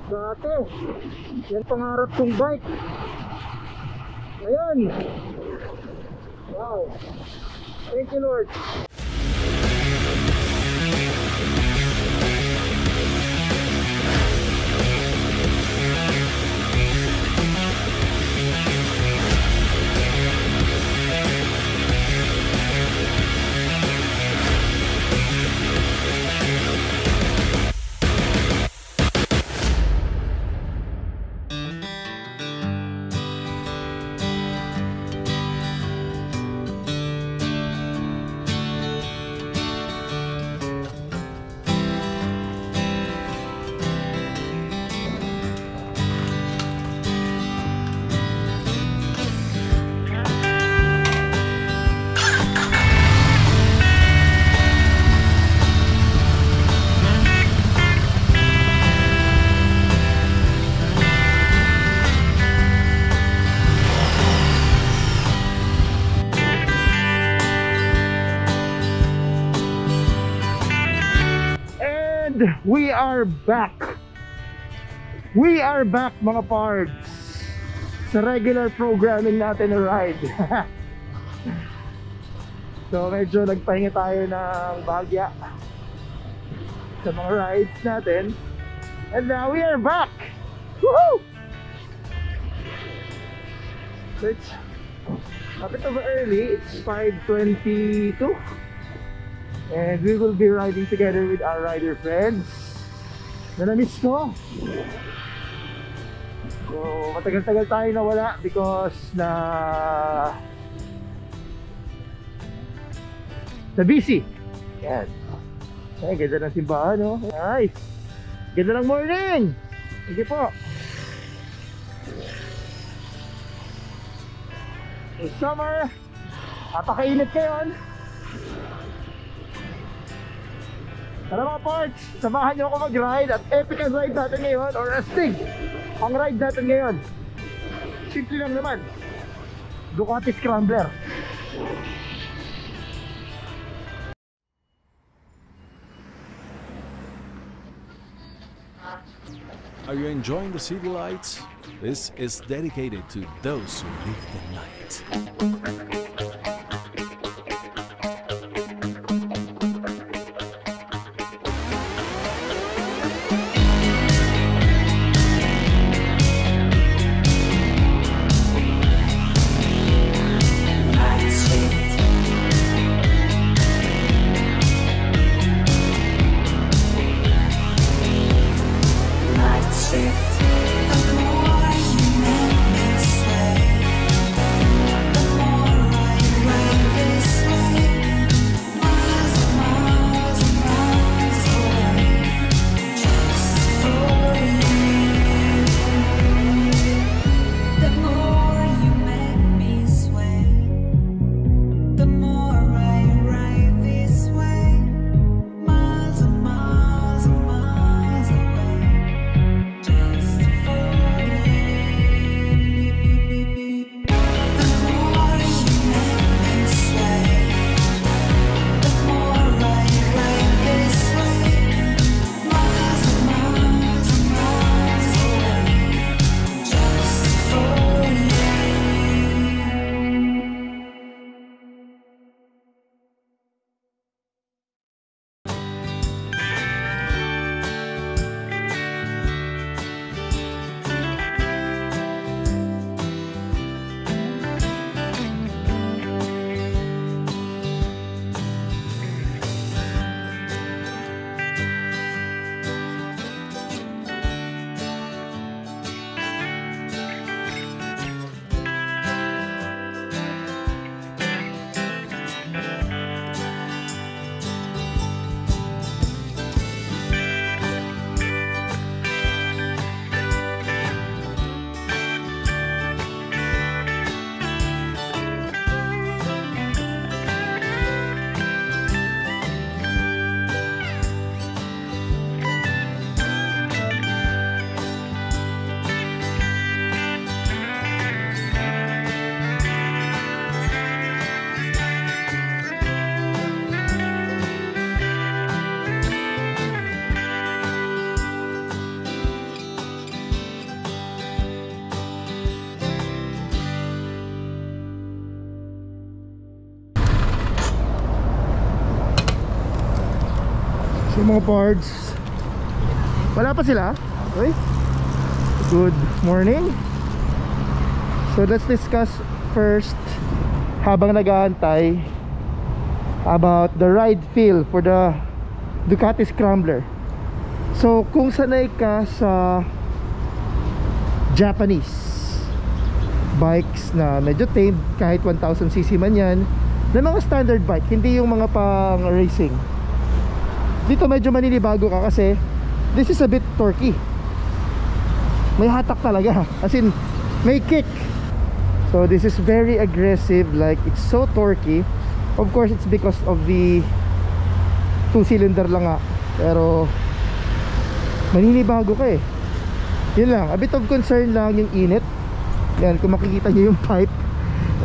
Dati, yan pangarap kong bike. Ayan. Wow. Thank you, Lord. We are back. We are back mga pards sa regular programming natin na ride. So medyo nagpahinga tayo ng bahagya sa mga rides natin. And now we are back. Woohoo! So it's a bit of early. It's 5:22. And we will be riding together with our rider friends na na-miss ko. So matagal-tagal tayo nawala because na busy. Yan. Ay, ganda ng simbahan, no? Nice. Ganda ng morning. Sige po. It's summer. Napakainit ngayon. Tara mga parts, samahan nyo ako mag-ride at epic ang ride natin ngayon, or astig ang ride natin ngayon. Simple lang naman, Ducati Scrambler. Are you enjoying the city lights? This is dedicated to those who live the night. The more you make me sway, the more mga parts. Wala pa sila? Okay. Good morning. So let's discuss first, habang nag-aantay, about the ride feel for the Ducati Scrambler. So kung sanay ka sa Japanese bikes na medyo tame, kahit 1000cc man yan, na mga standard bike, hindi yung mga pang racing, dito medyo maninibago ka kasi this is a bit torquey. May hatak talaga, as in may kick. So this is very aggressive, like it's so torquey. Of course it's because of the 2-cylinder lang nga, pero maninibago ka eh. Yun lang, a bit of concern lang yung init. Yan, kung makikita nyo yung pipe,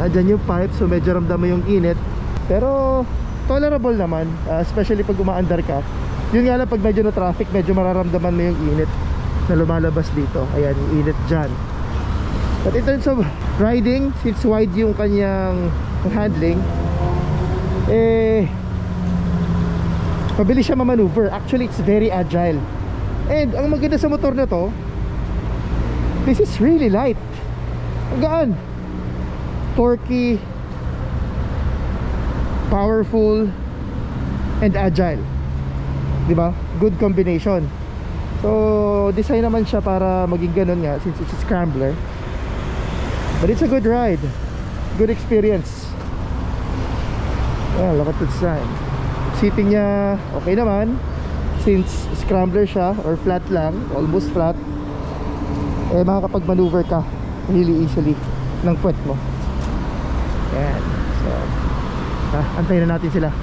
dyan yung pipe, so medyo ramdam mo yung init. Pero tolerable naman, especially pag umaandar ka. Yun nga lang, pag medyo na traffic, medyo mararamdaman mo yung init na lumalabas dito. Ayan, yung init dyan. But in terms of riding, since wide yung kanyang handling, mabilis siya mamaneuver. Actually, it's very agile. And ang maganda sa motor na to, this is really light. Ang gaan, torquey, powerful, and agile. Diba? Good combination. So design naman siya para maging ganun nga, since it's a scrambler. But it's a good ride, good experience. Look at the design. Seating niya okay naman, since scrambler siya, or flat lang, almost flat. Makakapag-maneuver ka really easily ng puwet mo. Ayan. So antayin na natin sila.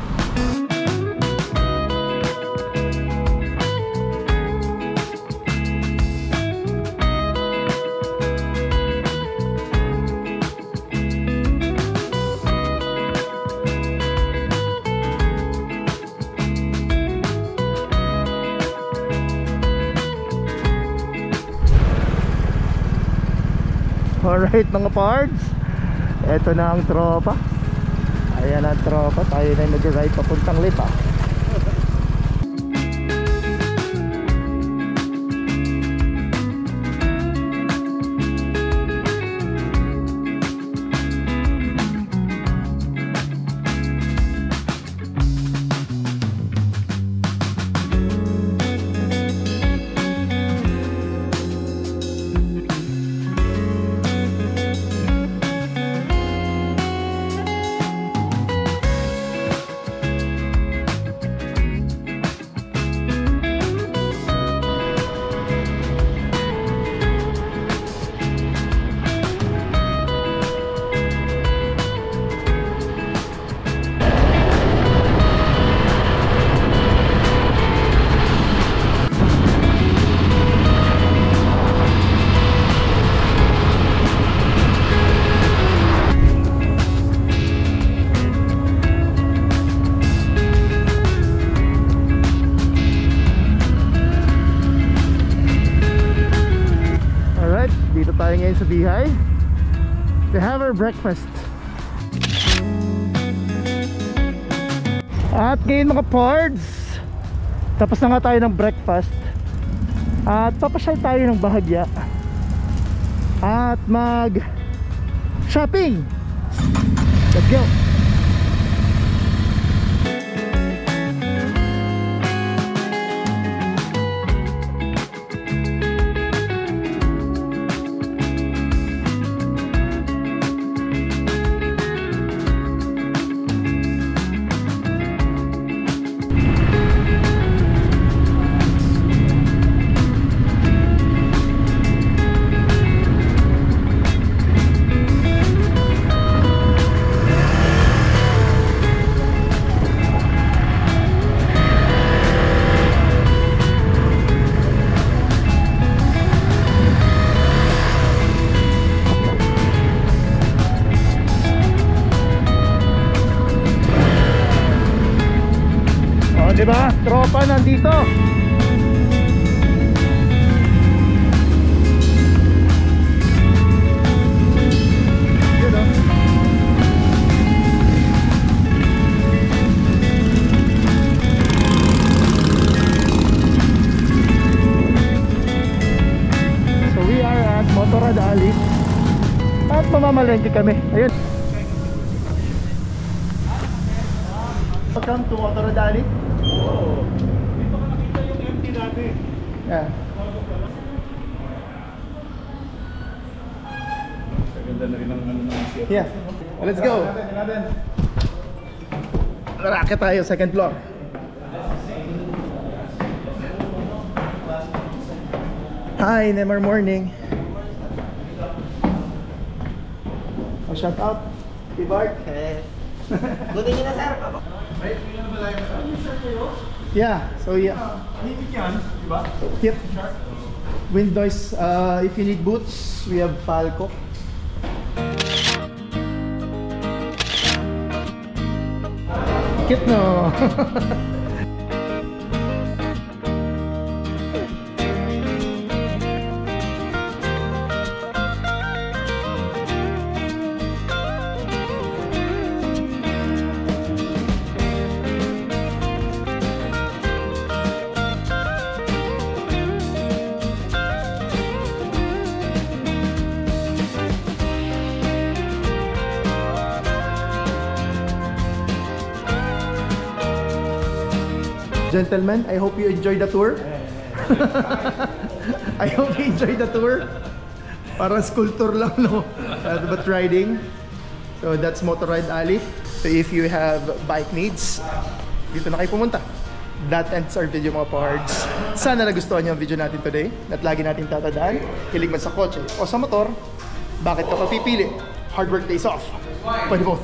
Alright mga pards, eto na ang tropa. Ayan ang tropa, tayo na yung nag-ride papuntang Lipa. Sa Bihay, to have our breakfast. At ngayon mga pards, tapos na nga tayo ng breakfast at papasyal tayo ng bahagya at mag shopping. Let's go. Diba? Tropa nandito. Yun o. mamamalengke kami. Ayun. Welcome to Autoradali. Oo. Dito ka nakita yung MT dati. Yeah. Ganda na rin ang ano ng ship. Yeah. Let's go. Racket tayo, second floor. Hi, Neymar morning. Oh, shout out. Bart. Good evening na, sir. Yeah, so yeah. Himik yan, di ba? Yep. Wind noise, if you need boots, we have Falco. Cute no? Gentlemen, I hope you enjoyed the tour. I hope you enjoyed the tour. Parang school tour lang, no? But riding. So that's Motorride Alley. So if you have bike needs, dito na kayo pumunta. That ends our video, mga pards. Sana nagustuhan niyo ang video natin today. At lagi natin tatandaan, hilig man sa kotse o sa motor, bakit ka papipili? Hard work pays off. Pwede both.